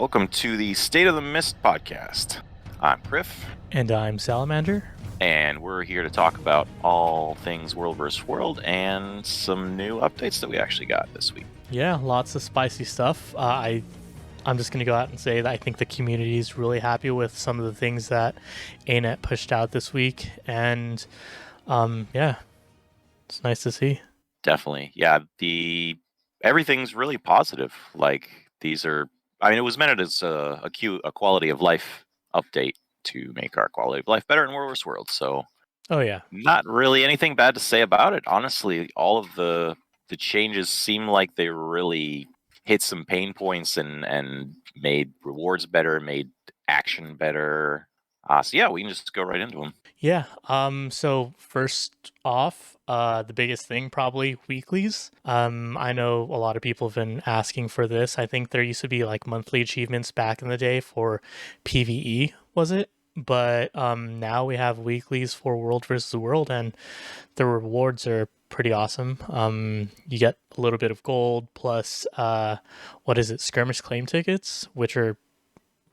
Welcome to the State of the Mist podcast. I'm Priff, And I'm Salamander. and we're here to talk about all things World vs. World and some new updates that we actually got this week. Yeah, lots of spicy stuff. I'm just gonna go out and say that I think the community is really happy with some of the things that ANET pushed out this week, and yeah, it's nice to see. Definitely, yeah. Everything's really positive. Like it was meant as a quality of life update to make our quality of life better in World vs. World. So Oh yeah, not really anything bad to say about it. Honestly, all of the changes seem like they really hit some pain points and made rewards better, made action better. So yeah, we can just go right into them. yeah. So first off, the biggest thing probably weeklies. I know a lot of people have been asking for this. I think there used to be like monthly achievements back in the day for PvE, was it? But now we have weeklies for World versus World, and the rewards are pretty awesome. You get a little bit of gold plus what is it, skirmish claim tickets, which are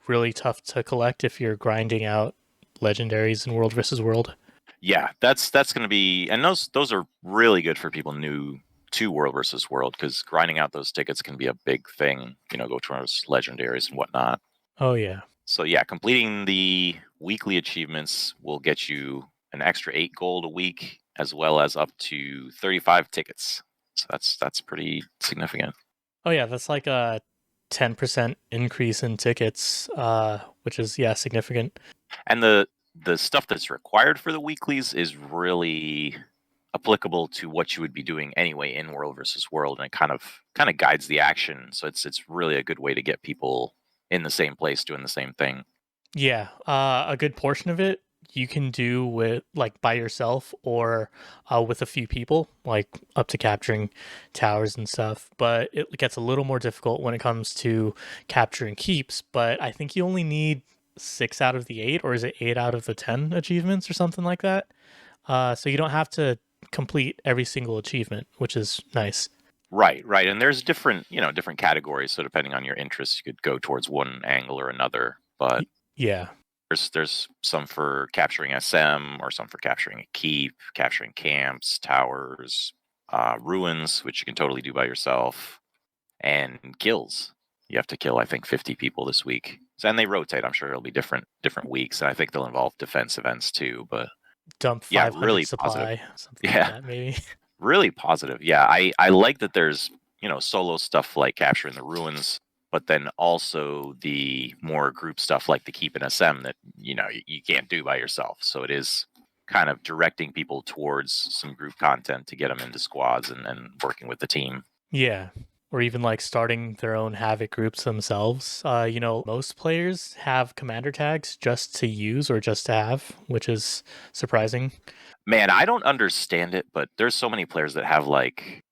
really tough to collect if you're grinding out legendaries in World versus World. Yeah, that's going to be, and those are really good for people new to World versus World because grinding out those tickets can be a big thing. Go towards legendaries and whatnot. Oh yeah. So yeah, completing the weekly achievements will get you an extra 8 gold a week, as well as up to 35 tickets. So that's pretty significant. Oh yeah, that's like a 10% increase in tickets, which is significant. And the stuff that's required for the weeklies is really applicable to what you would be doing anyway in World versus World, and it kind of guides the action. So it's really a good way to get people in the same place doing the same thing. Yeah, a good portion of it you can do with like by yourself or with a few people, like up to capturing towers and stuff. But it gets a little more difficult when it comes to capturing keeps. But I think you only need 6 out of the 8, or is it 8 out of the 10 achievements or something like that? So you don't have to complete every single achievement, which is nice. Right, right. And there's different categories. So depending on your interests, you could go towards one angle or another. But Yeah. there's some for capturing SM, or some for capturing a keep, capturing camps, towers, ruins, which you can totally do by yourself, and kills. You have to kill, I think, 50 people this week. So, and they rotate. I'm sure it'll be different weeks, and I think they'll involve defense events too. But Dump yeah, 500 really positive. supply, something like Yeah, that, maybe. really positive. Yeah, I like that there's solo stuff like capturing the ruins, but then also the more group stuff like the keep and SM that you can't do by yourself. So it is kind of directing people towards some group content to get them into squads and working with the team. Yeah. Or even like starting their own Havoc groups themselves. Most players have commander tags just to use or just to have, which is surprising. Man, I don't understand it, but there's so many players that have like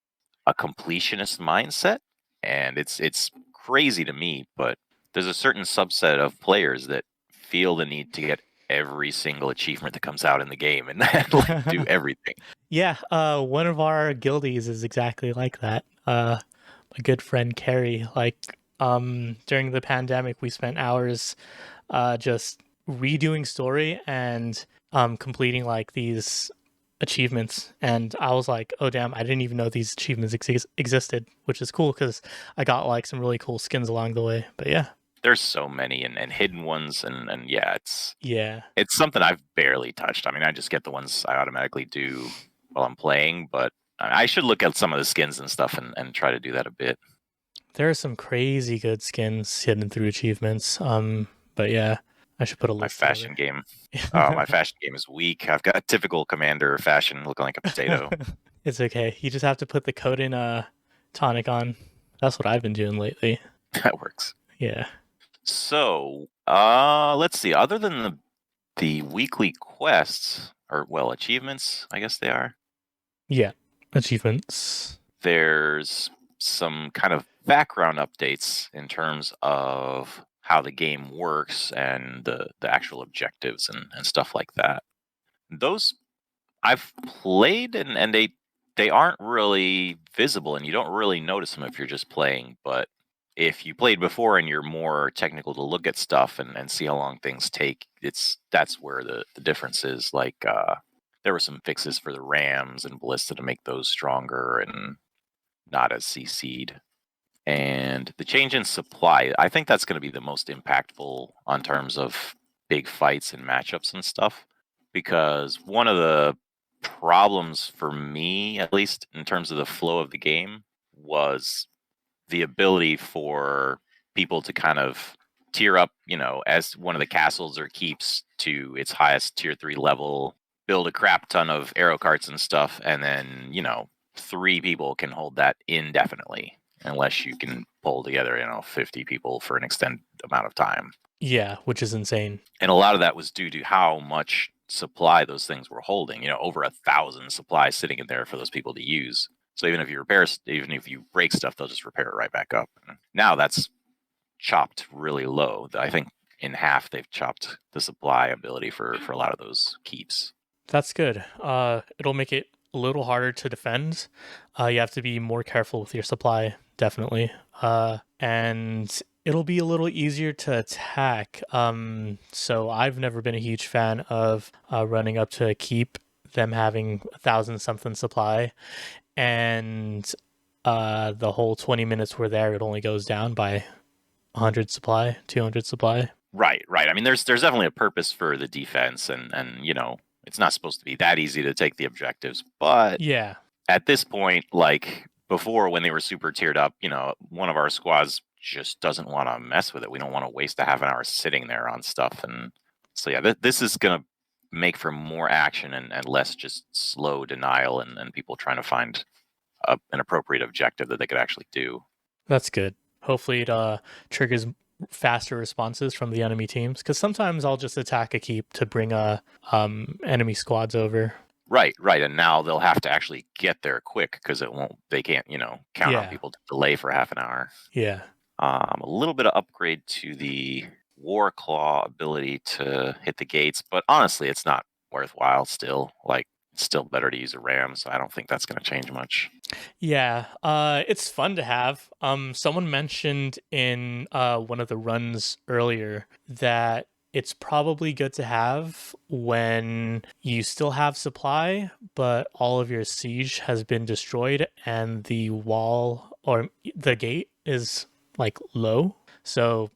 a completionist mindset, and it's crazy to me. But there's a certain subset of players that feel the need to get every single achievement that comes out in the game and like do everything. Yeah, one of our guildies is exactly like that. My good friend Carrie, like, during the pandemic, we spent hours just redoing story and completing like these achievements, and I was like, oh damn, I didn't even know these achievements existed, which is cool because I got like some really cool skins along the way. But yeah. There's so many and hidden ones, and yeah, Yeah. it's something I've barely touched. I mean, I just get the ones I automatically do while I'm playing, but I should look at some of the skins and stuff and try to do that a bit. There are some crazy good skins hidden through achievements. But yeah, I should put a My list fashion together. game. My fashion game is weak. I've got typical commander fashion looking like a potato. It's okay. You just have to put the code in tonic on. That's what I've been doing lately. That works. Yeah. So, let's see. Other than the weekly quests, or well, achievements, I guess they are. Yeah. Achievements. There's some kind of background updates in terms of how the game works and the actual objectives and stuff like that. Those I've played, and they aren't really visible, and you don't really notice them if you're just playing. But if you played before and you're more technical to look at stuff and see how long things take, that's where the difference is. Like there were some fixes for the Rams and Ballista to make those stronger and not as CC'd. And the change in supply, I think that's going to be the most impactful on terms of big fights and matchups and stuff. Because one of the problems for me, at least in terms of the flow of the game, was the ability for people to kind of tier up, as one of the castles or keeps to its highest tier 3 level, build a crap ton of arrow carts and stuff, and then, 3 people can hold that indefinitely unless you can pull together, 50 people for an extended amount of time. Yeah, which is insane. And a lot of that was due to how much supply those things were holding, over 1,000 supplies sitting in there for those people to use. So even if you break stuff, they'll just repair it right back up. Now that's chopped really low. I think in half they've chopped the supply ability for a lot of those keeps. That's good. It'll make it a little harder to defend. You have to be more careful with your supply, definitely. And it'll be a little easier to attack. So I've never been a huge fan of running up to keep them having 1,000 something supply, and the whole 20 minutes we're there, it only goes down by 100 supply, 200 supply. Right. I mean, there's definitely a purpose for the defense, and it's not supposed to be that easy to take the objectives. But Yeah, at this point, like before when they were super tiered up, one of our squads just doesn't want to mess with it. We don't want to waste a half an hour sitting there on stuff. And so, yeah, this is going to make for more action and less just slow denial and people trying to find an appropriate objective that they could actually do. that's good. Hopefully it triggers faster responses from the enemy teams, because sometimes I'll just attack a keep to bring enemy squads over. Right. And now they'll have to actually get there quick because they can't, count on people to delay for half an hour. Yeah. A little bit of upgrade to the War Claw ability to hit the gates, but honestly, it's not worthwhile still. Like, it's still better to use a ram, so I don't think that's going to change much. Yeah, it's fun to have. Someone mentioned in one of the runs earlier that it's probably good to have when you still have supply, but all of your siege has been destroyed and the wall or the gate is like low. So,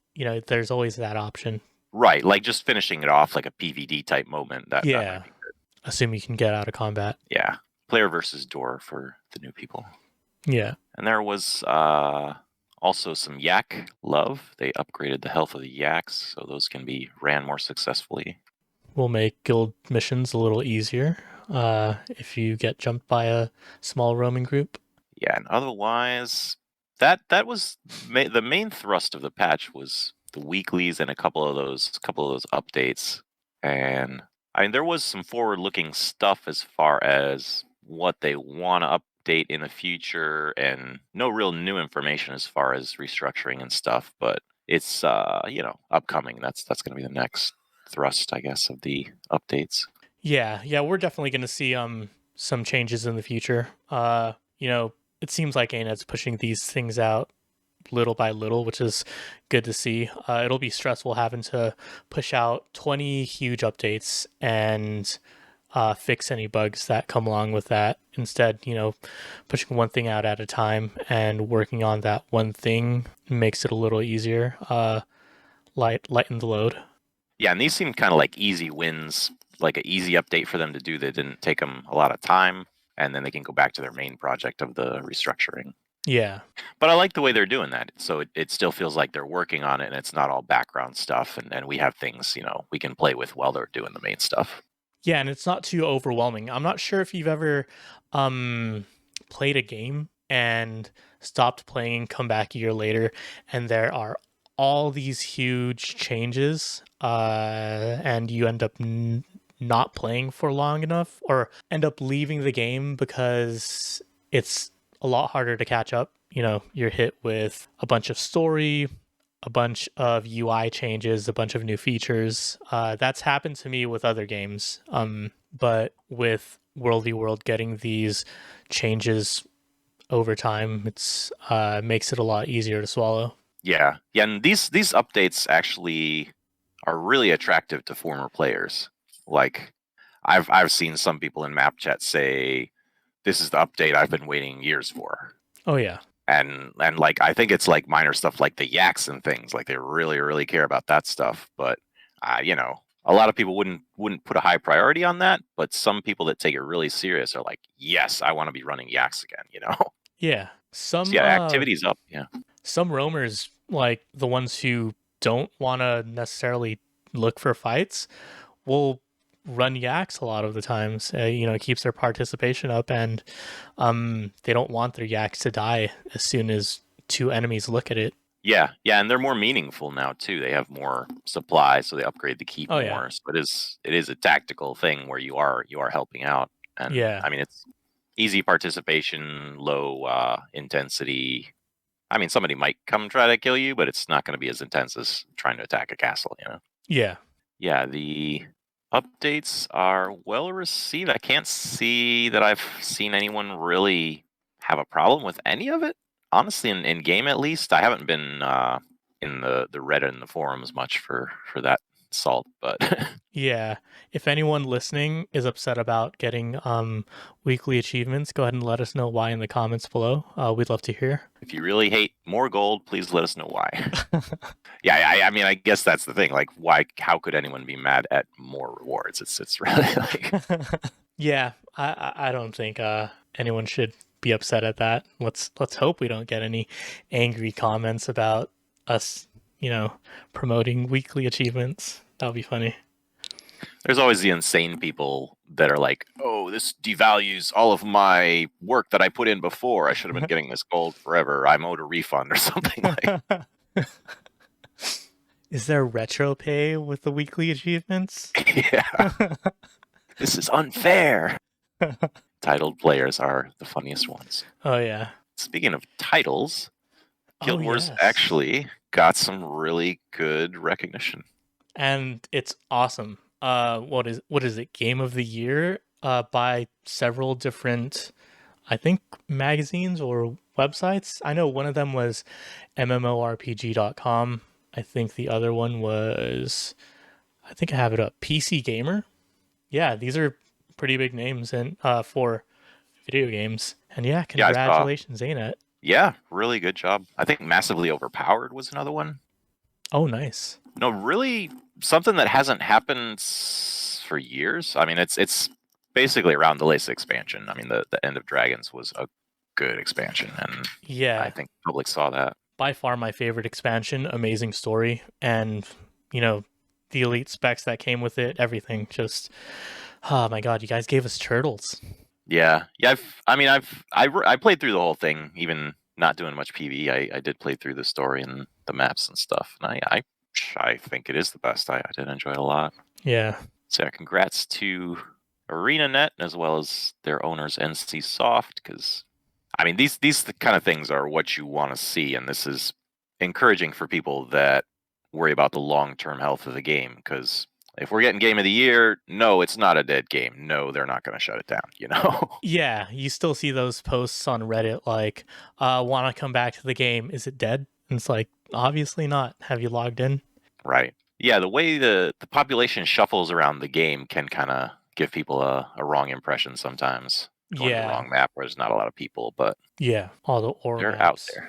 there's always that option. Right, like just finishing it off like a PvD type moment. That might be good. Assume you can get out of combat. Yeah, player versus door for the new people. Yeah. And there was also some yak love. They upgraded the health of the yaks, so those can be ran more successfully. Will make guild missions a little easier if you get jumped by a small roaming group. Yeah, and otherwise, that was the main thrust of the patch was the weeklies and a couple of those updates. And I mean, there was some forward-looking stuff as far as what they want to update in the future, and no real new information as far as restructuring and stuff. But it's upcoming. That's going to be the next thrust, I guess, of the updates. Yeah, we're definitely going to see some changes in the future. It seems like ANET's pushing these things out little by little, which is good to see. It'll be stressful having to push out 20 huge updates and fix any bugs that come along with that. Instead, pushing one thing out at a time and working on that one thing makes it a little easier. Lighten the load. Yeah, and these seem kind of like easy wins, like an easy update for them to do that didn't take them a lot of time, and then they can go back to their main project of the restructuring. Yeah. But I like the way they're doing that. So it still feels like they're working on it and it's not all background stuff. And we have things, we can play with while they're doing the main stuff. Yeah, and it's not too overwhelming. I'm not sure if you've ever played a game and stopped playing, come back a year later, and there are all these huge changes, and you end up not playing for long enough, or end up leaving the game because it's a lot harder to catch up. You're hit with a bunch of story, a bunch of UI changes, a bunch of new features. That's happened to me with other games. But with World v World getting these changes over time, it's makes it a lot easier to swallow. Yeah, yeah, and these updates actually are really attractive to former players. Like, I've seen some people in map chat say, "This is the update I've been waiting years for." Oh yeah. And like I think it's like minor stuff like the yaks and things. Like they really care about that stuff. But a lot of people wouldn't put a high priority on that. But some people that take it really serious are like, "Yes, I want to be running yaks again." Yeah. So yeah, activity's up. Yeah. Some roamers, like the ones who don't want to necessarily look for fights, will run yaks a lot of the times. It keeps their participation up, and they don't want their yaks to die as soon as two enemies look at it. Yeah, yeah, and they're more meaningful now too. They have more supply, so they upgrade the keep Oh yeah, more. So it is a tactical thing where you are helping out, and yeah, I mean it's easy participation, low intensity. I mean somebody might come try to kill you, but it's not going to be as intense as trying to attack a castle. yeah. Yeah, the updates are well received. I can't see that I've seen anyone really have a problem with any of it. Honestly, in game at least, I haven't been in the Reddit and the forums much for that salt, but Yeah. If anyone listening is upset about getting weekly achievements, go ahead and let us know why in the comments below. We'd love to hear. if you really hate more gold, please let us know why. Yeah, I mean, I guess that's the thing. Like, why? How could anyone be mad at more rewards? It's really like Yeah, I don't think anyone should be upset at that. Let's hope we don't get any angry comments about us, promoting weekly achievements. That would be funny. there's always the insane people that are like, "Oh, this devalues all of my work that I put in before. I should have been getting this gold forever. I'm owed a refund or something." Like, Is there retro pay with the weekly achievements? yeah, this is unfair. Titled players are the funniest ones. Oh yeah. Speaking of titles, Oh Guild Wars yes. actually got some really good recognition. And it's awesome. What is it? Game of the year by several different, I think, magazines or websites. I know one of them was mmorpg.com. I think the other one was, I think I have it up, PC Gamer. Yeah, these are pretty big names and for video games. And yeah, Yeah, I saw. congratulations, ain't it? Yeah, really good job. I think Massively Overpowered was another one. Oh, nice. No, really something that hasn't happened for years. I mean, it's basically around the latest expansion. I mean, the End of Dragons was a good expansion, and I Yeah, think the public saw that. by far my favorite expansion. Amazing story, and you know the elite specs that came with it. Everything just, oh my god, you guys gave us turtles. Yeah, yeah. I played through the whole thing, even not doing much PV. I did play through the story and the maps and stuff, and I think it is the best. I did enjoy it a lot. Yeah, So yeah, congrats to ArenaNet as well as their owners NC Soft, because I mean these the kind of things are what you want to see, and this is encouraging for people that worry about the long-term health of the game. Because if we're getting Game of the Year, no, it's not a dead game. No, they're not going to shut it down. yeah. You still see those posts on Reddit like, "Want to come back to the game? Is it dead?" And it's like, obviously not. Have you logged in? Right. Yeah, the way the population shuffles around the game can kind of give people a wrong impression sometimes. Going to the Yeah, wrong map where there's not a lot of people, but yeah. All the aura they're out maps. there.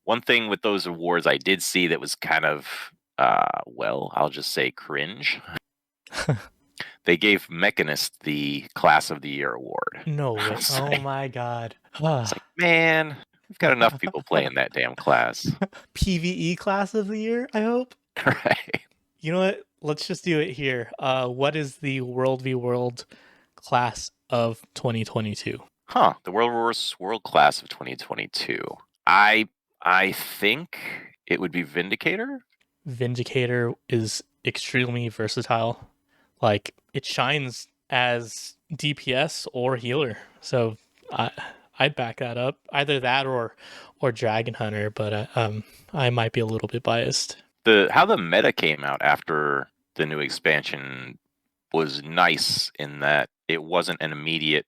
One thing with those awards I did see that was kind of, well, I'll just say cringe. They gave Mechanist the Class of the Year award. No I way. was Oh like, my god. it's like, man, we've got enough people playing that damn class. PVE class of the year, I hope. Right. You know what? Let's just do it here. What is the World v World class of 2022? Huh. The World Wars World Class of 2022. I I think it would be Vindicator. Vindicator is extremely versatile. Like it shines as DPS or healer. So I I'd back that up. Either that or Dragon Hunter, but I might be a little bit biased. The how the meta came out after the new expansion was nice in that it wasn't an immediate,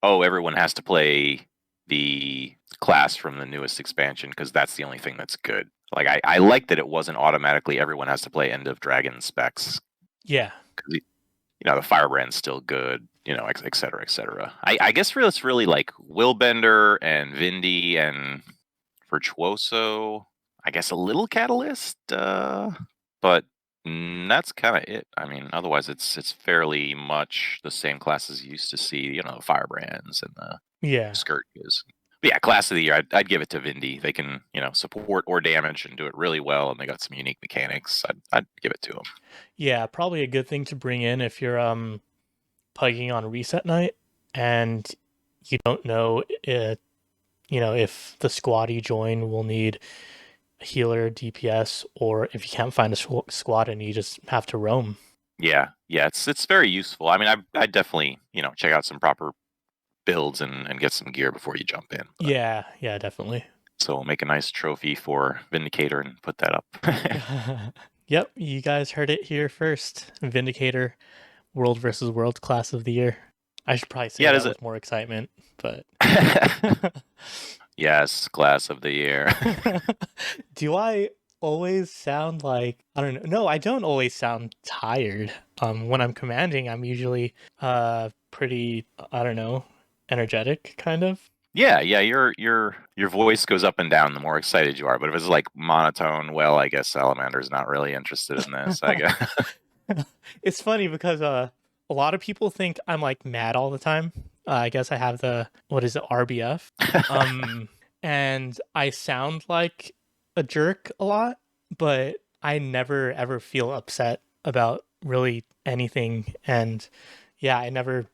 oh, everyone has to play the class from the newest expansion because that's the only thing that's good. Like I like that it wasn't automatically everyone has to play End of Dragon specs. Yeah. 'Cause the firebrand's still good, et cetera, et cetera. I guess really it's really like Willbender and Vindy and Virtuoso. I guess a little Catalyst, but that's kind of it. I mean, otherwise it's fairly much the same class as you used to see. The firebrands and the Yeah. Skirtkas. But yeah, class of the year, I'd give it to Vindy. They can support or damage and do it really well, and they got some unique mechanics. I'd give it to them. Yeah, probably a good thing to bring in if you're pugging on reset night and you don't know if the squad you join will need healer, DPS, or if you can't find a squad and you just have to roam. Yeah, it's very useful. I mean, I definitely check out some proper builds and get some gear before you jump in. But, Yeah, definitely. so we'll make a nice trophy for Vindicator and put that up. Yep, you guys heard it here first. Vindicator, World versus World class of the year. I should probably say Yeah, that with more excitement, but yes, class of the year. do I always sound like I don't know? No, I don't always sound tired. When I'm commanding, I'm usually pretty I don't know, energetic kind of. Yeah, your voice goes up and down the more excited you are. But if it's like monotone, well, I guess Salamander's not really interested in this. I guess. It's funny because a lot of people think I'm like mad all the time. I guess I have the what is it, RBF? And I sound like a jerk a lot, but I never ever feel upset about really anything. And yeah, I never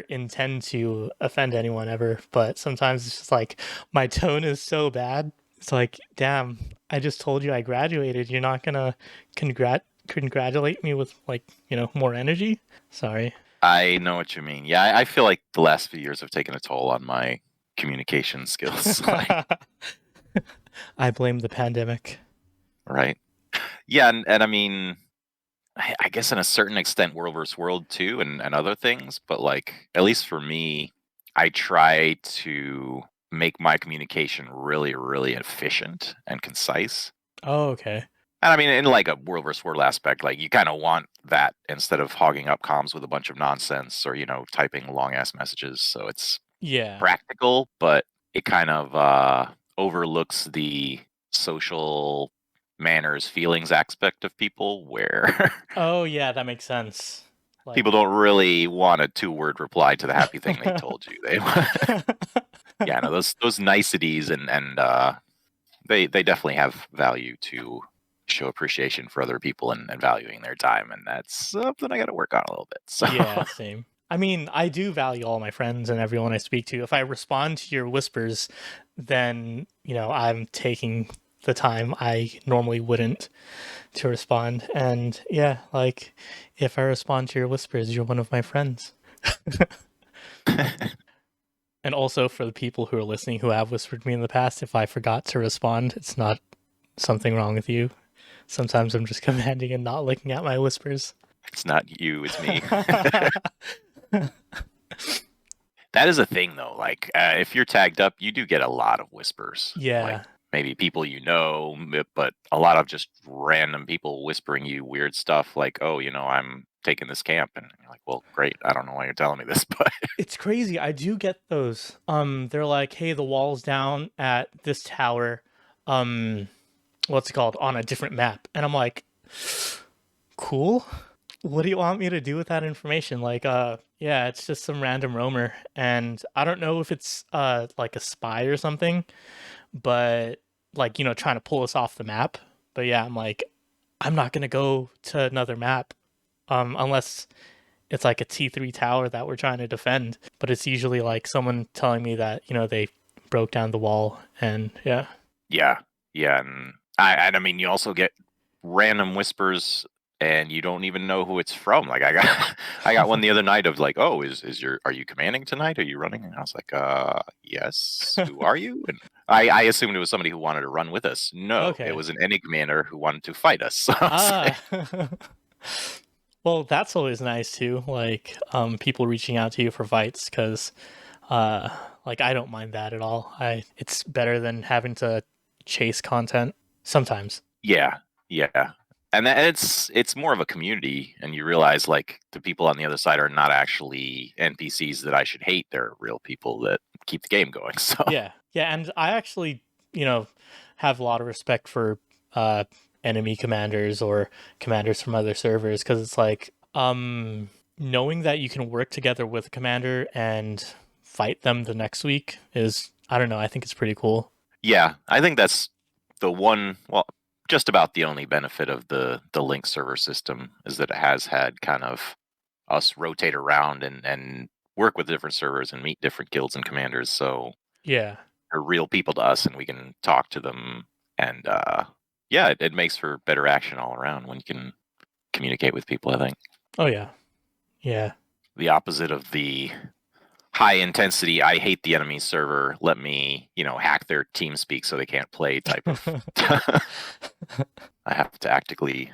intend to offend anyone ever, but sometimes it's just like my tone is so bad. It's like, damn, I just told you I graduated. You're not gonna congratulate me with like, more energy? Sorry. I know what you mean. Yeah, I feel like the last few years have taken a toll on my communication skills. I blame the pandemic. Right. Yeah, and I mean, I guess in a certain extent, World vs. World too, and other things. But like, at least for me, I try to make my communication really, really efficient and concise. Oh, okay. And I mean, in like a World vs. World aspect, like you kind of want that instead of hogging up comms with a bunch of nonsense or typing long ass messages. So it's Yeah. practical, but it kind of overlooks the social manners, feelings aspect of people, where Oh, yeah, that makes sense. Like people don't really want a 2-word reply to the happy thing they told you. They, yeah, no, those niceties and they definitely have value to show appreciation for other people and valuing their time, and that's something I got to work on a little bit. So Yeah, same. I mean, I do value all my friends and everyone I speak to. If I respond to your whispers, then, I'm taking the time I normally wouldn't to respond. And yeah, like if I respond to your whispers, you're one of my friends. And also for the people who are listening who have whispered me in the past, if I forgot to respond, it's not something wrong with you. Sometimes I'm just commanding and not looking at my whispers. it's not you, it's me. That is a thing, though. Like, if you're tagged up, you do get a lot of whispers. Yeah. Like, maybe people but a lot of just random people whispering you weird stuff like, oh, I'm taking this camp. And you're like, well, great. I don't know why you're telling me this, but It's crazy. I do get those. They're like, hey, the wall's down at this tower. What's it called? On a different map. And I'm like, cool. What do you want me to do with that information? Like, yeah, it's just some random roamer. And I don't know if it's like a spy or something, but like, trying to pull us off the map. But yeah, I'm like, I'm not gonna go to another map unless it's like a T3 tower that we're trying to defend. But it's usually like someone telling me that, they broke down the wall and yeah. yeah. And I mean, you also get random whispers and you don't even know who it's from. Like I got one the other night of like, oh, are you commanding tonight? Are you running? And I was like, yes. Who are you? And I assumed it was somebody who wanted to run with us. No, Okay. it was an any commander who wanted to fight us. So Well, that's always nice too. Like, people reaching out to you for fights because, like, I don't mind that at all. It's better than having to chase content sometimes. Yeah, yeah. And it's more of a community, and you realize like the people on the other side are not actually NPCs that I should hate. They're real people that keep the game going. So Yeah, yeah, and I actually, have a lot of respect for uh, enemy commanders or commanders from other servers because it's like, knowing that you can work together with a commander and fight them the next week is, I don't know, I think it's pretty cool. yeah, I think that's the one. Well, just about the only benefit of the Link server system is that it has had kind of us rotate around and work with different servers and meet different guilds and commanders. So Yeah. they're real people to us, and we can talk to them. And yeah, it makes for better action all around when you can communicate with people. I think Oh yeah. Yeah. the opposite of the high intensity, I hate the enemy server, let me, hack their team speak so they can't play type of. I have to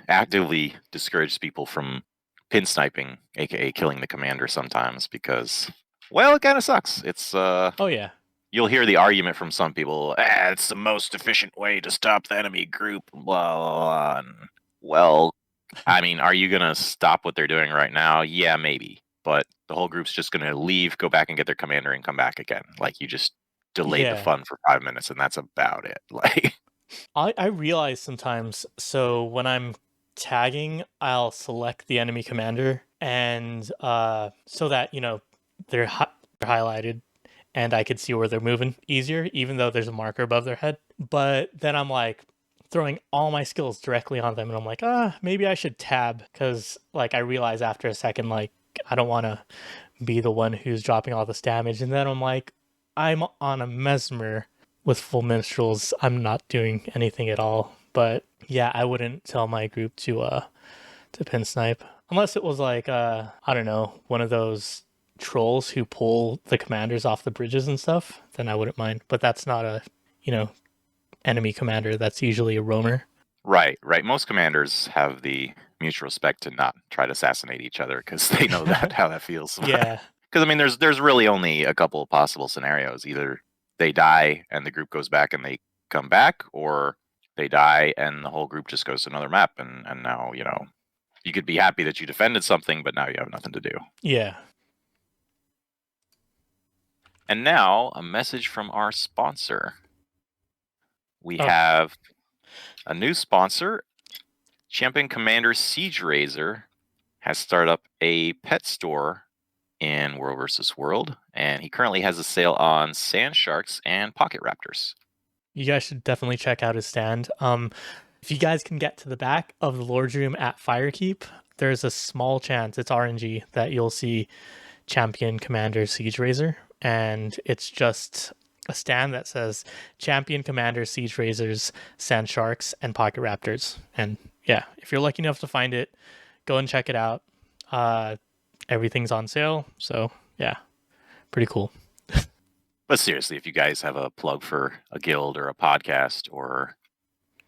actively discourage people from pin sniping, aka killing the commander sometimes because, well, it kind of sucks. It's Oh yeah. you'll hear the argument from some people, it's the most efficient way to stop the enemy group, blah blah blah. And, well, I mean, are you gonna stop what they're doing right now? Yeah, maybe. But the whole group's just gonna leave, go back and get their commander and come back again. Like you just delayed the Yeah. fun for 5 minutes and that's about it. Like I realize sometimes, so when I'm tagging, I'll select the enemy commander and so that, they're highlighted and I could see where they're moving easier, even though there's a marker above their head. But then I'm like throwing all my skills directly on them and I'm like, maybe I should tab because like I realize after a second, like I don't want to be the one who's dropping all this damage. And then I'm like, I'm on a mesmer with full minstrels. I'm not doing anything at all. But yeah, I wouldn't tell my group to pin snipe unless it was like I don't know, one of those trolls who pull the commanders off the bridges and stuff. Then I wouldn't mind. But that's not a you know enemy commander. That's usually a roamer. right, right. Most commanders have the mutual respect to not try to assassinate each other because they know that how that feels. Yeah, Because I mean, there's really only a couple of possible scenarios. Either they die and the group goes back and they come back, or they die and the whole group just goes to another map. And now you could be happy that you defended something, but now you have nothing to do. yeah. And now a message from our sponsor. We Oh, have a new sponsor. Champion Commander Siege Razor has started up a pet store in World vs. World, and he currently has a sale on sand sharks and pocket raptors. you guys should definitely check out his stand. If you guys can get to the back of the Lord's Room at Firekeep, there's a small chance, it's RNG, that you'll see Champion Commander Siege Razor, and it's just a stand that says Champion Commander Siege Razors, Sand Sharks, and Pocket Raptors. And yeah, if you're lucky enough to find it, go and check it out. Everything's on sale, so yeah, pretty cool. But seriously, if you guys have a plug for a guild or a podcast or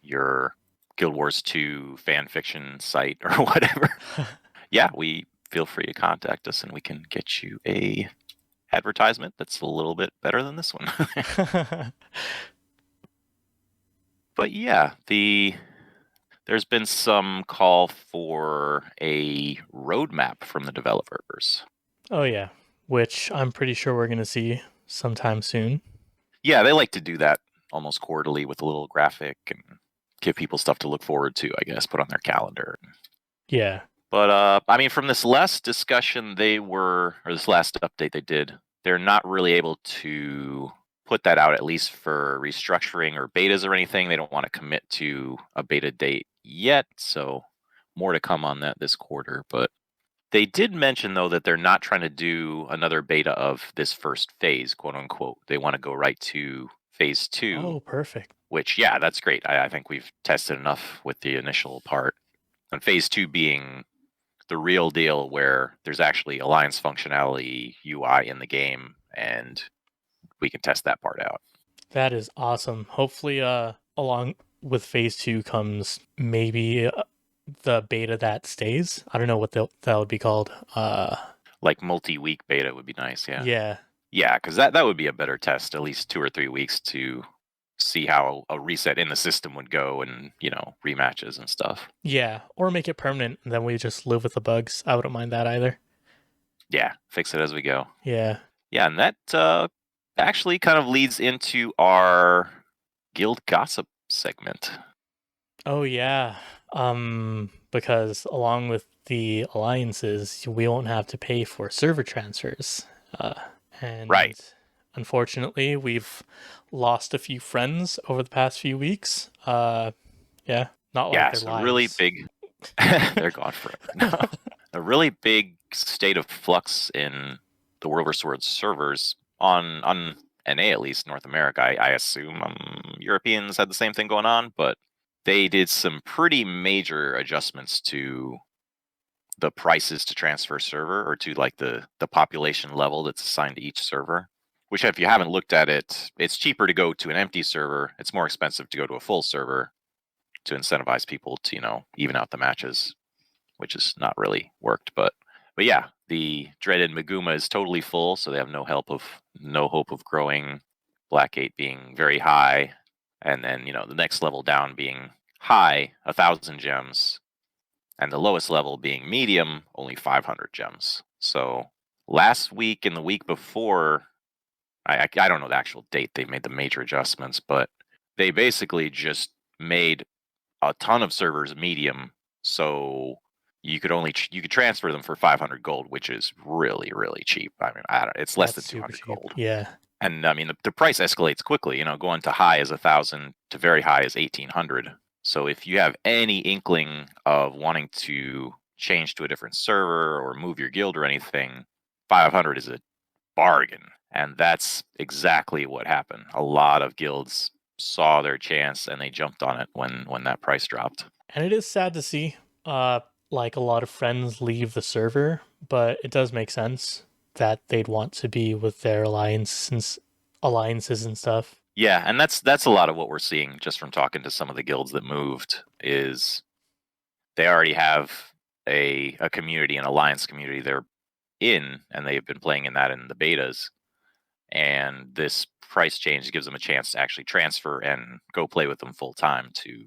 your Guild Wars 2 fan fiction site or whatever, yeah, we feel free to contact us and we can get you a advertisement that's a little bit better than this one. But yeah, there's been some call for a roadmap from the developers. Oh yeah, which I'm pretty sure we're gonna see sometime soon. Yeah, they like to do that almost quarterly with a little graphic and give people stuff to look forward to, I guess, put on their calendar. Yeah. But I mean, from this last discussion, or this last update they did, they're not really able to put that out, at least for restructuring or betas or anything. They don't want to commit to a beta date yet, so more to come on that this quarter. But they did mention, though, that they're not trying to do another beta of this first phase, quote unquote. They want to go right to phase 2. Oh, perfect. Which, yeah, that's great. I think we've tested enough with the initial part. And phase 2 being the real deal, where there's actually alliance functionality UI in the game, and we can test that part out. That is awesome. Hopefully, along with phase 2 comes maybe the beta that stays. I don't know what that would be called. Like multi-week beta would be nice, yeah. Yeah. Yeah, because that would be a better test, at least 2 or 3 weeks to see how a reset in the system would go, and rematches and stuff. Yeah, or make it permanent, and then we just live with the bugs. I wouldn't mind that either. Yeah, fix it as we go. Yeah. Yeah, and that actually kind of leads into our guild gossip segment. Oh yeah. Because along with the alliances, we won't have to pay for server transfers. Uh, Right. and unfortunately, we've lost a few friends over the past few weeks. Yeah, not like Yeah, their so really lives. big. They're gone forever. No, a really big state of flux in the World of Swords servers on NA, at least North America. I assume Europeans had the same thing going on, but they did some pretty major adjustments to the prices to transfer server, or to like the population level that's assigned to each server. Which, if you haven't looked at it, it's cheaper to go to an empty server. It's more expensive to go to a full server to incentivize people to even out the matches, which has not really worked. But yeah, the dreaded Maguma is totally full, so they have no hope of growing. Black 8 being very high, and then the next level down being high, 1,000 gems, and the lowest level being medium, only 500 gems. So last week and the week before, I don't know the actual date they made the major adjustments, but they basically just made a ton of servers medium, so you could transfer them for 500 gold, which is really really cheap. I mean, I don't, it's less That's than super 200 cheap. gold, Yeah. and I mean the price escalates quickly. Going to high is 1,000 to very high is 1,800. So if you have any inkling of wanting to change to a different server or move your guild or anything, 500 is a bargain. And that's exactly what happened. A lot of guilds saw their chance and they jumped on it when that price dropped. And it is sad to see like a lot of friends leave the server, but it does make sense that they'd want to be with their alliances and stuff. Yeah, and that's a lot of what we're seeing just from talking to some of the guilds that moved. Is they already have a community, an alliance community they're in, and they've been playing in that in the betas. And this price change gives them a chance to actually transfer and go play with them full time to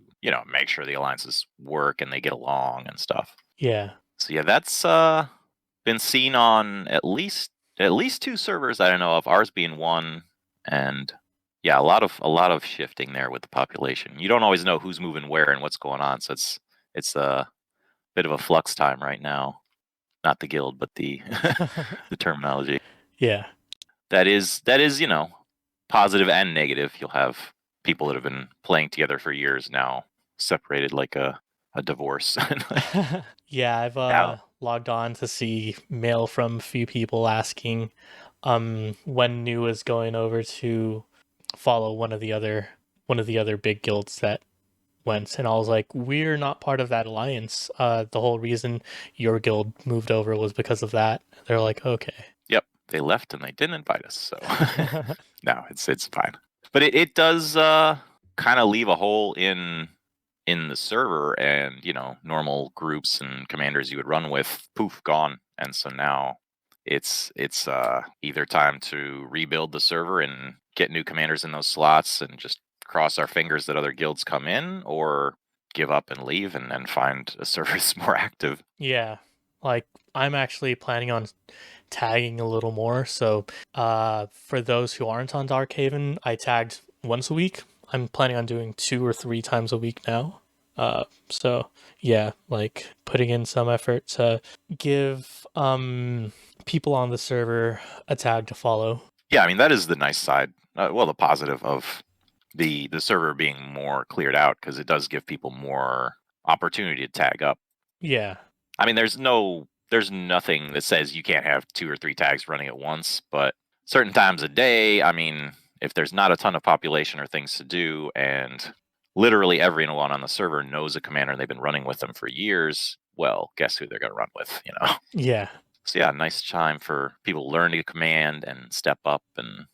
make sure the alliances work and they get along and stuff. Yeah. So yeah, that's been seen on at least two servers that I know of, ours being one. And yeah, a lot of shifting there with the population. You don't always know who's moving where and what's going on, so it's a bit of a flux time right now. Not the guild, but the the terminology. Yeah. That is positive and negative. You'll have people that have been playing together for years now separated like a divorce. Yeah, I've Now, logged on to see mail from a few people asking when New is going over to follow one of the other big guilds that went, and I was like, we're not part of that alliance. The whole reason your guild moved over was because of that. They're like, okay. yep, they left and they didn't invite us, so no, it's fine. But it does kind of leave a hole in the server, and normal groups and commanders you would run with, poof, gone. And so now it's either time to rebuild the server and get new commanders in those slots and just cross our fingers that other guilds come in, or give up and leave and then find a server that's more active. Yeah. Like I'm actually planning on tagging a little more. So, for those who aren't on Darkhaven, I tagged once a week. I'm planning on doing 2 or 3 times a week now. So yeah, like putting in some effort to give people on the server a tag to follow. Yeah, I mean that is the nice side. Well, the positive of the server being more cleared out, because it does give people more opportunity to tag up. Yeah. I mean, there's nothing that says you can't have 2 or 3 tags running at once, but certain times a day, I mean, if there's not a ton of population or things to do, and literally everyone on the server knows a commander and they've been running with them for years, well, guess who they're going to run with? Yeah. So yeah, nice time for people to learn to command and step up. And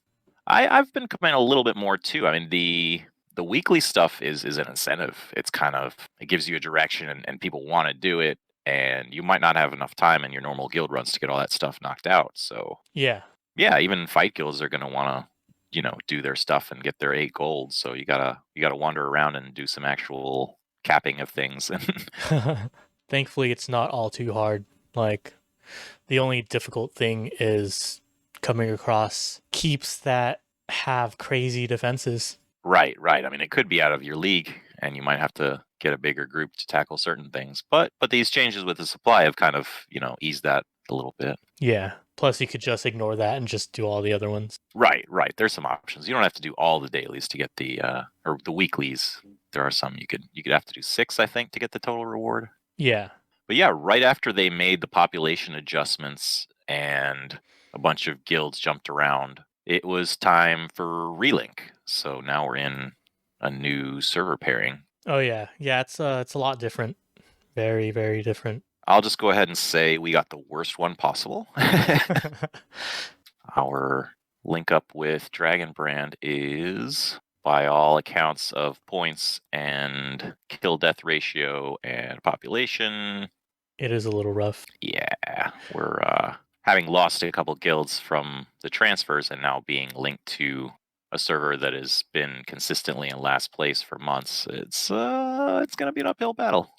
I've been commanding a little bit more too. I mean, the weekly stuff is an incentive. It gives you a direction, and people want to do it, and you might not have enough time in your normal guild runs to get all that stuff knocked out. So Yeah. yeah, even fight guilds are going to want to do their stuff and get their 8 gold. So you gotta wander around and do some actual capping of things. Thankfully, it's not all too hard. Like, the only difficult thing is coming across keeps that have crazy defenses. Right. I mean, it could be out of your league, and you might have to get a bigger group to tackle certain things. But these changes with the supply have kind of eased that a little bit. Yeah. Plus, you could just ignore that and just do all the other ones. Right. There's some options. You don't have to do all the dailies to get the or the weeklies. There are some you could have to do 6, I think, to get the total reward. Yeah. But yeah, right after they made the population adjustments and a bunch of guilds jumped around, it was time for relink. So now we're in a new server pairing. Oh yeah. Yeah, it's a lot different. Very, very different. I'll just go ahead and say we got the worst one possible. Our link up with Dragonbrand is, by all accounts of points and kill death ratio and population, It is a little rough. yeah, we're having lost a couple guilds from the transfers and now being linked to a server that has been consistently in last place for months. It's gonna be an uphill battle.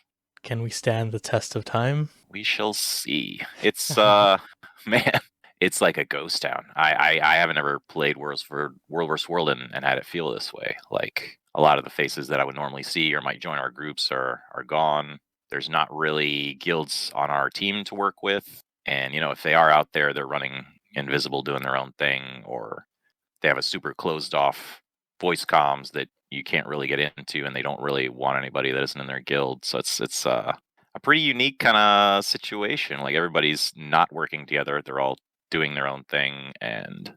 Can we stand the test of time? We shall see. It's man, it's like a ghost town. I haven't ever played World vs. World and had it feel this way. Like, a lot of the faces that I would normally see or might join our groups are gone. There's not really guilds on our team to work with, and if they are out there, they're running invisible, doing their own thing, or they have a super closed off voice comms that you can't really get into, and they don't really want anybody that isn't in their guild. So it's a pretty unique kind of situation. Like, everybody's not working together; they're all doing their own thing. And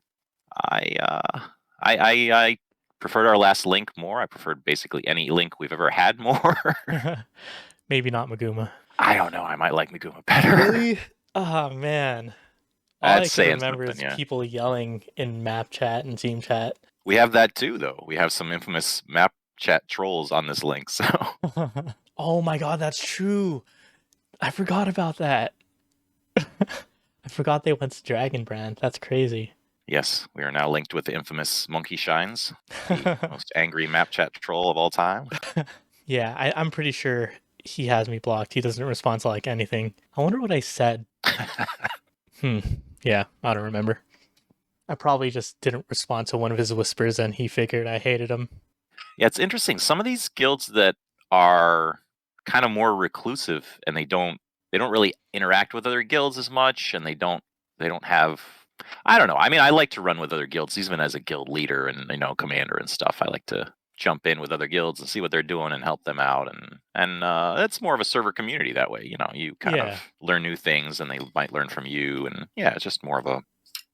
I preferred our last link more. I preferred basically any link we've ever had more. Maybe not Maguma. I don't know. I might like Meguma better. Really? Oh man. All That's I can saying remember something, is yeah. people yelling in map chat and team chat. We have that too, though. We have some infamous map chat trolls on this link. So Oh my god, that's true. I forgot about that. I forgot they went to Dragonbrand. That's crazy. yes, we are now linked with the infamous Monkey Shines, the most angry map chat troll of all time. Yeah, I'm pretty sure he has me blocked. He doesn't respond to like anything. I wonder what I said. Yeah, I don't remember. I probably just didn't respond to one of his whispers and he figured I hated him. Yeah, it's interesting. Some of these guilds that are kind of more reclusive and they don't really interact with other guilds as much, and they don't have, I don't know. I mean, I like to run with other guilds even as a guild leader and commander and stuff. I like to jump in with other guilds and see what they're doing and help them out, and it's more of a server community that way. You kind of learn new things and they might learn from you, and yeah, it's just more of a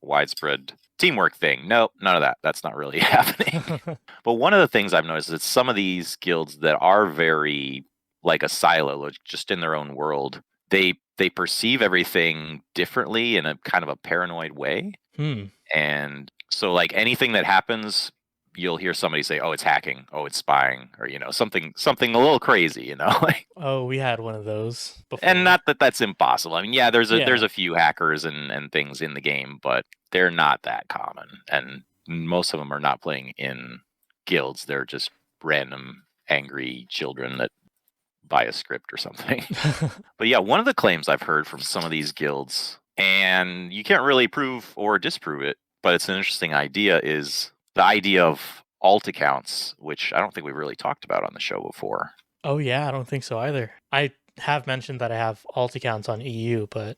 widespread teamwork thing. Nope, none of that. That's not really happening. But one of the things I've noticed is some of these guilds that are very like a silo, just in their own world, they perceive everything differently in a kind of a paranoid way. And so, like, anything that happens, you'll hear somebody say, "Oh, it's hacking. Oh, it's spying," or something a little crazy. Like, Oh, we had one of those before. and not that that's impossible. I mean, yeah, there's a few hackers and things in the game, but they're not that common, and most of them are not playing in guilds. They're just random angry children that buy a script or something. But yeah, one of the claims I've heard from some of these guilds, and you can't really prove or disprove it, but it's an interesting idea, is the idea of alt accounts, which I don't think we've really talked about on the show before. Oh yeah, I don't think so either. I have mentioned that I have alt accounts on EU, but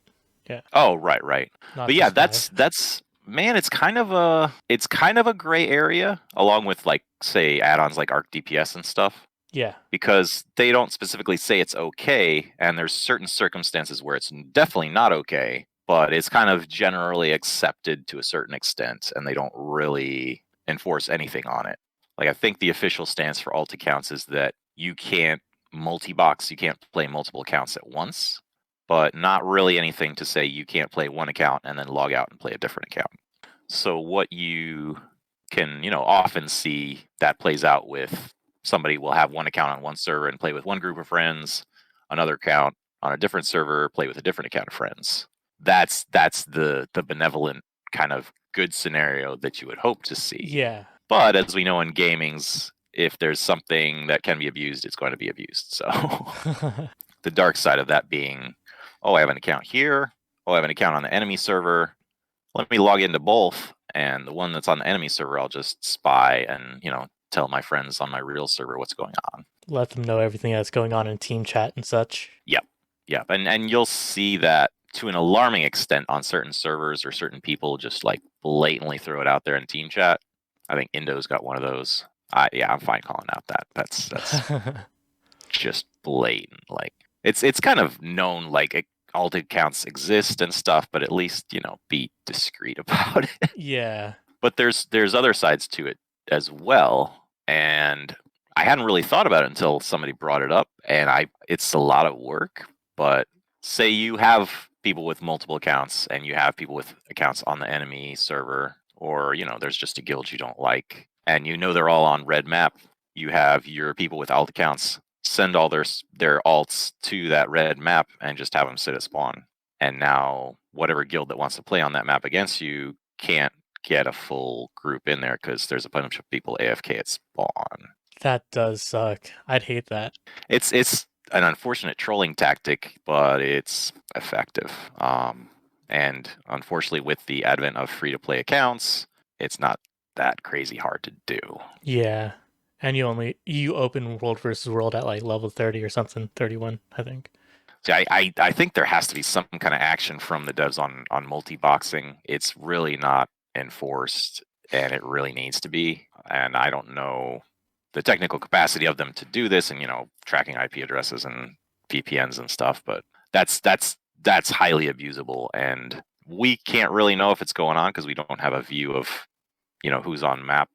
yeah. Oh, right. Not But yeah, just that's man, it's kind of a gray area, along with, like, say, add-ons like Arc DPS and stuff. Yeah. Because they don't specifically say it's okay, and there's certain circumstances where it's definitely not okay, but it's kind of generally accepted to a certain extent, and they don't really enforce anything on it. Like, I think the official stance for alt accounts is that you can't multi-box, you can't play multiple accounts at once, but not really anything to say you can't play one account and then log out and play a different account. So what you can, often see that plays out with somebody will have one account on one server and play with one group of friends, another account on a different server, play with a different account of friends. That's the benevolent kind of good scenario that you would hope to see. Yeah. But as we know in gamings, if there's something that can be abused, it's going to be abused. So the dark side of that being, oh, I have an account here. Oh, I have an account on the enemy server. Let me log into both. And the one that's on the enemy server, I'll just spy and, tell my friends on my real server what's going on. Let them know everything that's going on in team chat and such. Yep. And you'll see that to an alarming extent on certain servers, or certain people just like blatantly throw it out there in team chat. I think Indo's got one of those. I'm fine calling out that. That's just blatant. Like it's kind of known, like alt accounts exist and stuff, but at least be discreet about it. Yeah. But there's other sides to it as well, and I hadn't really thought about it until somebody brought it up, and it's a lot of work. But say you have people with multiple accounts, and you have people with accounts on the enemy server, or there's just a guild you don't like, and they're all on red map. You have your people with alt accounts send all their alts to that red map and just have them sit at spawn. And now whatever guild that wants to play on that map against you can't get a full group in there because there's a bunch of people AFK at spawn. That does suck. I'd hate that. It's an unfortunate trolling tactic, but it's effective. And unfortunately, with the advent of free-to-play accounts, it's not that crazy hard to do. Yeah. And you open World versus World at like level 30 or something, 31, I think. See, I think there has to be some kind of action from the devs on multi-boxing. It's really not enforced, and it really needs to be. And I don't know the technical capacity of them to do this, and tracking IP addresses and VPNs and stuff, but that's highly abusable, and we can't really know if it's going on because we don't have a view of who's on map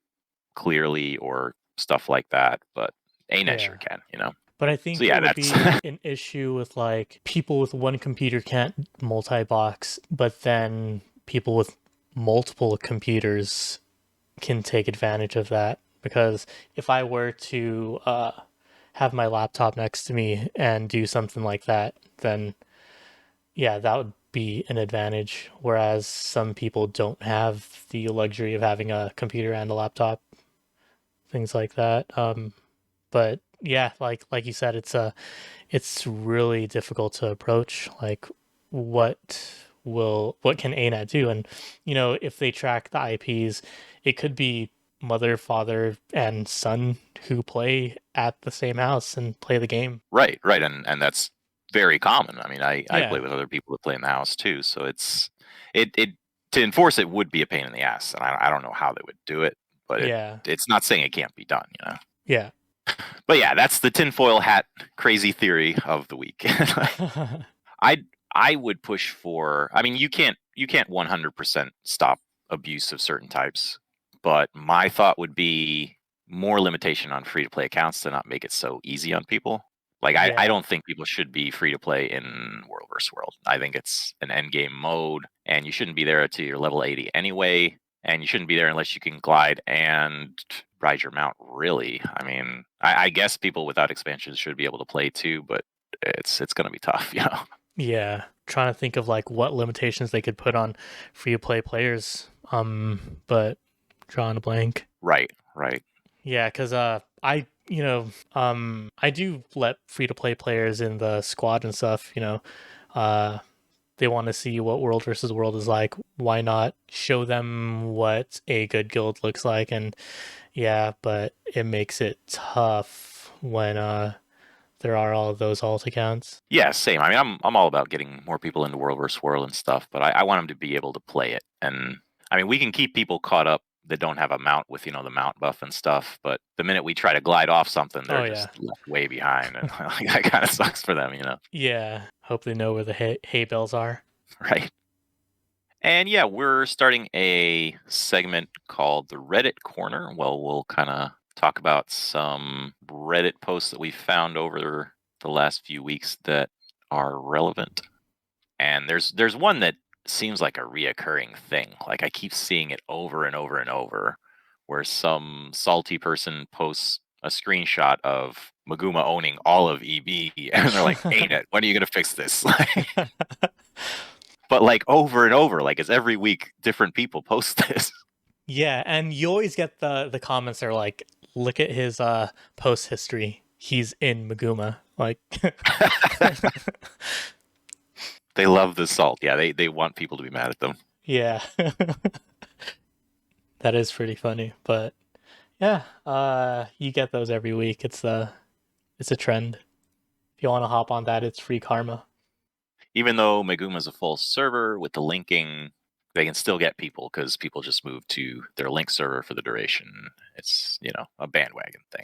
clearly or stuff like that. But ANET sure can. But I think it would be an issue with like people with one computer can't multi-box, but then people with multiple computers can take advantage of that. Because if I were to have my laptop next to me and do something like that, then yeah, that would be an advantage. Whereas some people don't have the luxury of having a computer and a laptop, things like that. But yeah, like you said, it's really difficult to approach. Like what can ANET do? And if they track the IPs, it could be mother, father, and son who play at the same house and play the game. Right, and that's very common. I mean, I play with other people that play in the house too, so it to enforce it would be a pain in the ass, and I don't know how they would do it, but it's not saying it can't be done, Yeah. But yeah, that's the tinfoil hat crazy theory of the week. I would push for. I mean, you can't 100% stop abuse of certain types, but my thought would be more limitation on free to play accounts to not make it so easy on people. Like I don't think people should be free to play in World vs. World. I think it's an end game mode, and you shouldn't be there to your level 80 anyway. And you shouldn't be there unless you can glide and ride your mount, really. I mean, I guess people without expansions should be able to play too, but it's going to be tough, Yeah, trying to think of like what limitations they could put on free to play players. But drawing a blank. Right. Yeah, because I do let free to play players in the squad and stuff. They want to see what World versus World is like. Why not show them what a good guild looks like? And yeah, but it makes it tough when there are all of those alt accounts. Yeah, same. I mean, I'm all about getting more people into World vs. World and stuff, but I want them to be able to play it. And I mean, we can keep people caught up that don't have a mount with the mount buff and stuff, but the minute we try to glide off something, they're just left way behind, and that kind of sucks for them, Yeah, hope they know where the hay bales are. Right. And yeah, we're starting a segment called the Reddit Corner. Well, we'll kind of talk about some Reddit posts that we found over the last few weeks that are relevant. And there's one that seems like a reoccurring thing. Like I keep seeing it over and over and over, where some salty person posts a screenshot of Maguma owning all of EB, and they're like, "Ain't it? When are you gonna fix this?" but like over and over, like it's every week different people post this. Yeah, and you always get the comments that are like, look at his post history. He's in Maguma. Like They love the salt. Yeah, they want people to be mad at them. yeah. That is pretty funny. But yeah, you get those every week. It's a trend. If you want to hop on that, it's free karma. Even though Meguma's a full server with the linking, they can still get people because people just move to their link server for the duration. It's, a bandwagon thing.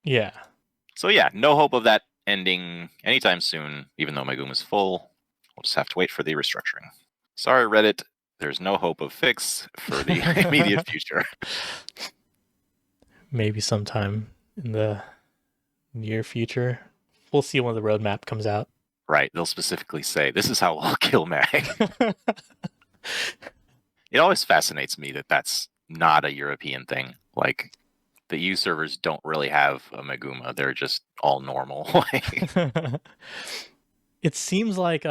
Yeah. So yeah, no hope of that ending anytime soon, even though Meguma's full. We'll just have to wait for the restructuring. Sorry, Reddit. There's no hope of fix for the immediate future. Maybe sometime in the near future. We'll see when the roadmap comes out. Right. They'll specifically say, this is how we'll kill Mag. It always fascinates me that that's not a European thing. Like, the EU servers don't really have a Meguma. They're just all normal. It seems like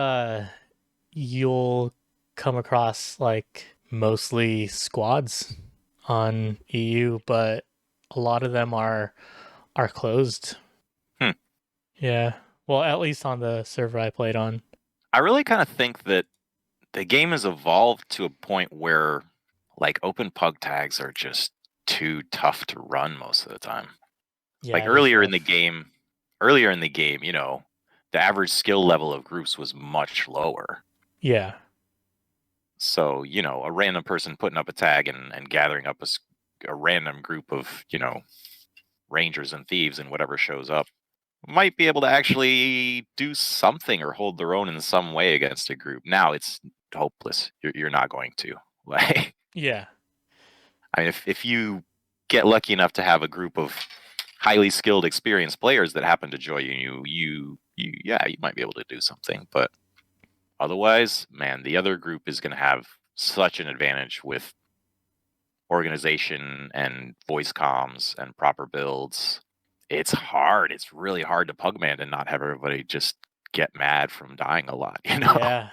you'll come across like mostly squads on EU, but a lot of them are closed. Hmm. Yeah. Well, at least on the server I played on. I really kind of think that the game has evolved to a point where, like, open pug tags are just too tough to run most of the time. Yeah, Like it is earlier in rough. the game, the average skill level of groups was much lower. Yeah. So, a random person putting up a tag and gathering up a random group of, rangers and thieves and whatever shows up might be able to actually do something or hold their own in some way against a group. Now it's hopeless. You're not going to. Like, Yeah. I mean, if you get lucky enough to have a group of highly skilled, experienced players that happen to join you might be able to do something. But otherwise, man, the other group is going to have such an advantage with organization and voice comms and proper builds. It's hard. It's really hard to pugman and not have everybody just get mad from dying a lot, Yeah.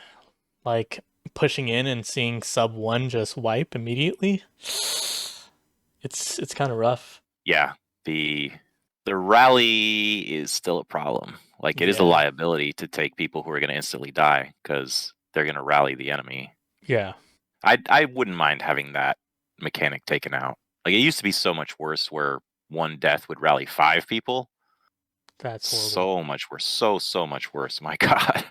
Like pushing in and seeing sub 1 just wipe immediately. It's kind of rough. Yeah. The rally is still a problem. Like, it is a Yeah. liability to take people who are going to instantly die because they're going to rally the enemy. Yeah. I wouldn't mind having that mechanic taken out. Like, it used to be so much worse where one death would rally 5 people. That's horrible. So much worse. So much worse. My God.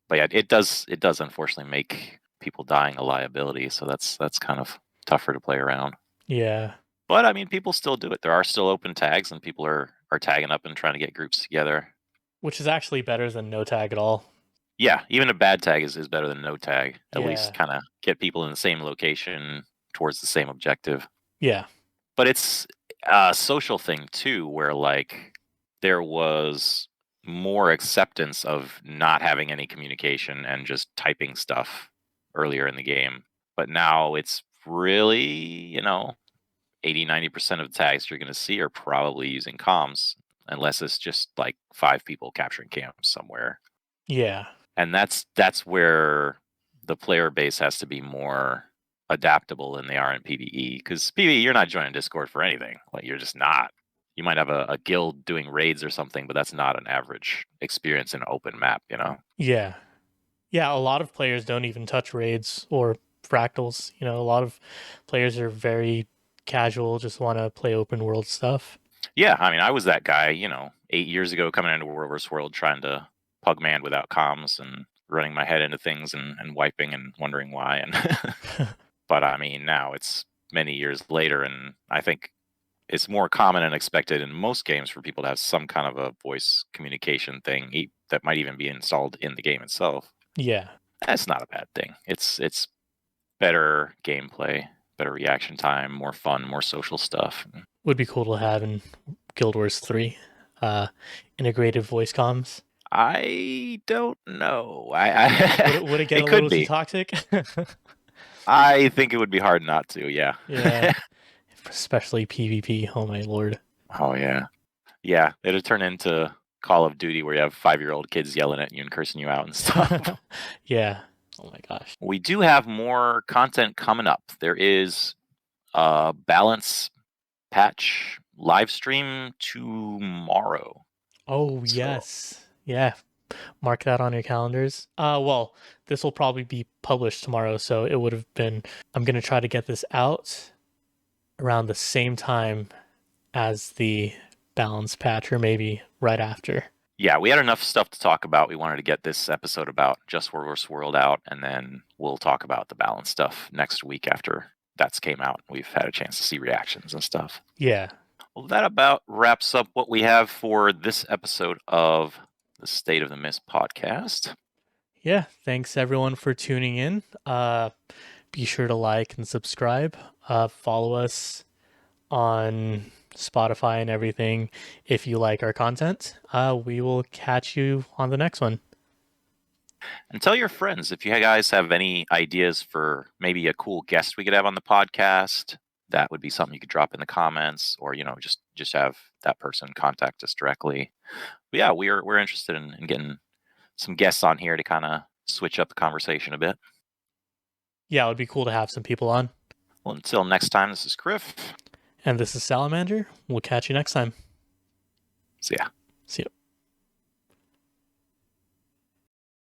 But yeah, it does unfortunately make people dying a liability. So that's kind of tougher to play around. Yeah. But I mean, people still do it. There are still open tags, and people are tagging up and trying to get groups together. Which is actually better than no tag at all. Yeah, even a bad tag is better than no tag. At Yeah. least kind of get people in the same location towards the same objective. Yeah. But it's a social thing too, where like there was more acceptance of not having any communication and just typing stuff earlier in the game. But now it's really, 80-90% of the tags you're going to see are probably using comms, unless it's just like 5 people capturing camps somewhere. Yeah. And that's where the player base has to be more adaptable than they are in PvE. Because PvE, you're not joining Discord for anything. Like, you're just not. You might have a guild doing raids or something, but that's not an average experience in an open map, Yeah. Yeah, a lot of players don't even touch raids or fractals. A lot of players are very casual, just want to play open world stuff. Yeah, I mean, I was that guy, 8 years ago coming into World vs. World trying to pugman without comms and running my head into things and wiping and wondering why. And but I mean, now it's many years later, and I think it's more common and expected in most games for people to have some kind of a voice communication thing that might even be installed in the game itself. Yeah. That's not a bad thing. It's better gameplay, better reaction time, more fun, more social stuff. Would be cool to have in Guild Wars 3. Integrated voice comms. I don't know. Would it get It a could little be. too toxic? I think it would be hard not to. Yeah. Yeah. Especially PvP. Oh my lord. Oh yeah. Yeah. It'd turn into Call of Duty where you have 5-year-old kids yelling at you and cursing you out and stuff. Yeah. Oh my gosh. We do have more content coming up. There is a balance patch live stream tomorrow. Oh So yes. Yeah. Mark that on your calendars. Well, this will probably be published tomorrow, so it would have been. I'm gonna try to get this out around the same time as the balance patch, or maybe right after. yeah, we had enough stuff to talk about. We wanted to get this episode about Just War vs. World out, and then we'll talk about the balance stuff next week after that's came out. We've had a chance to see reactions and stuff. Yeah. Well, that about wraps up what we have for this episode of the State of the Mist podcast. Yeah. Thanks everyone for tuning in. Be sure to like and subscribe. Follow us on Spotify and everything if you like our content. We will catch you on the next one. And tell your friends if you guys have any ideas for maybe a cool guest we could have on the podcast. That would be something you could drop in the comments, or just have that person contact us directly. But yeah, we're interested in getting some guests on here to kind of switch up the conversation a bit. Yeah, it would be cool to have some people on. Well, until next time, this is Griff. And this is Salamander. We'll catch you next time. See ya. See ya.